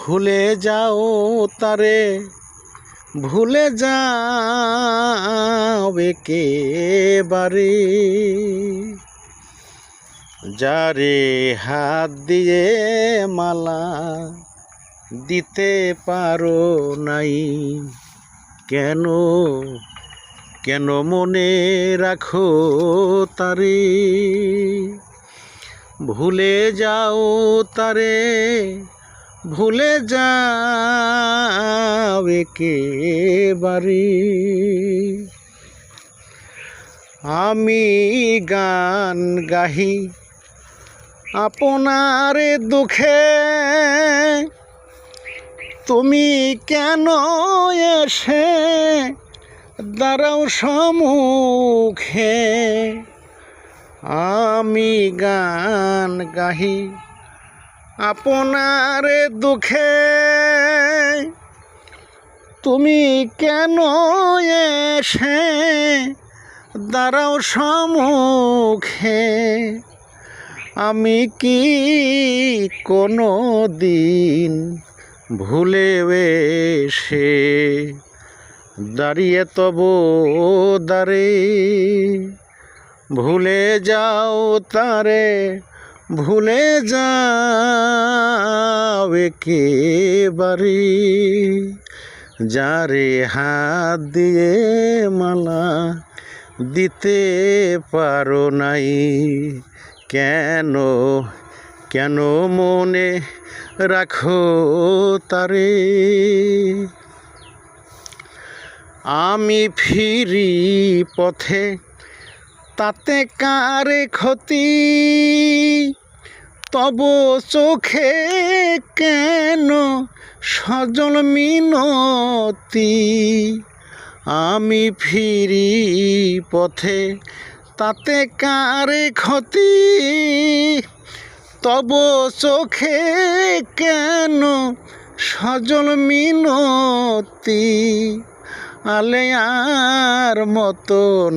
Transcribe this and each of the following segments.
ভুলে যাও তারে, ভুলে যাও একেবারে, যারে হাত দিয়ে মালা দিতে পারো নাই। কেন কেন মনে রাখো তারে, ভুলে যাও তারে, ভুলে যাও একেবারে। আমি গান গাহি আপনার দুঃখে, তুমি কেন এসে দাঁড়াও সম্মুখে। আমি গান গাহি আপনার দুঃখে, তুমি কেন এসে দাঁড়াও সম্মুখে। আমি কি কোনো দিন ভুলে এসে দাঁড়িয়ে তব দ্বারে, ভুলে যাও তারে, ভুলে যাও একেবারে, যারে হাত দিয়ে মালা দিতে পারো নাই। কেন কেন মনে রাখো তারে। আমি ফিরি পথে তাতে কারে ক্ষতি, তব চোখে কেন সজল মিনতি। আমি ফিরি পথে তাতে কারে ক্ষতি, তব চোখে কেন সজল মিনতি। আলেয়ার মতন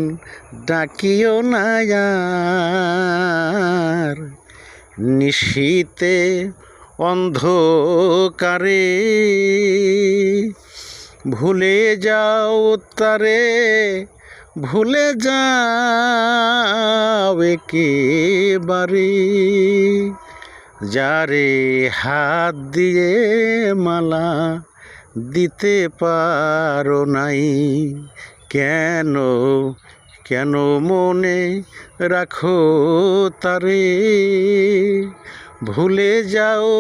ডাকিও না আর, নিশীতে অন্ধকারে, ভুলে যাও তারে, ভুলে যাও একেবারে, যারে হাত দিয়ে মালা দিতে পারো নাই। কেন কেন মনে রাখো তারে, ভুলে যাও।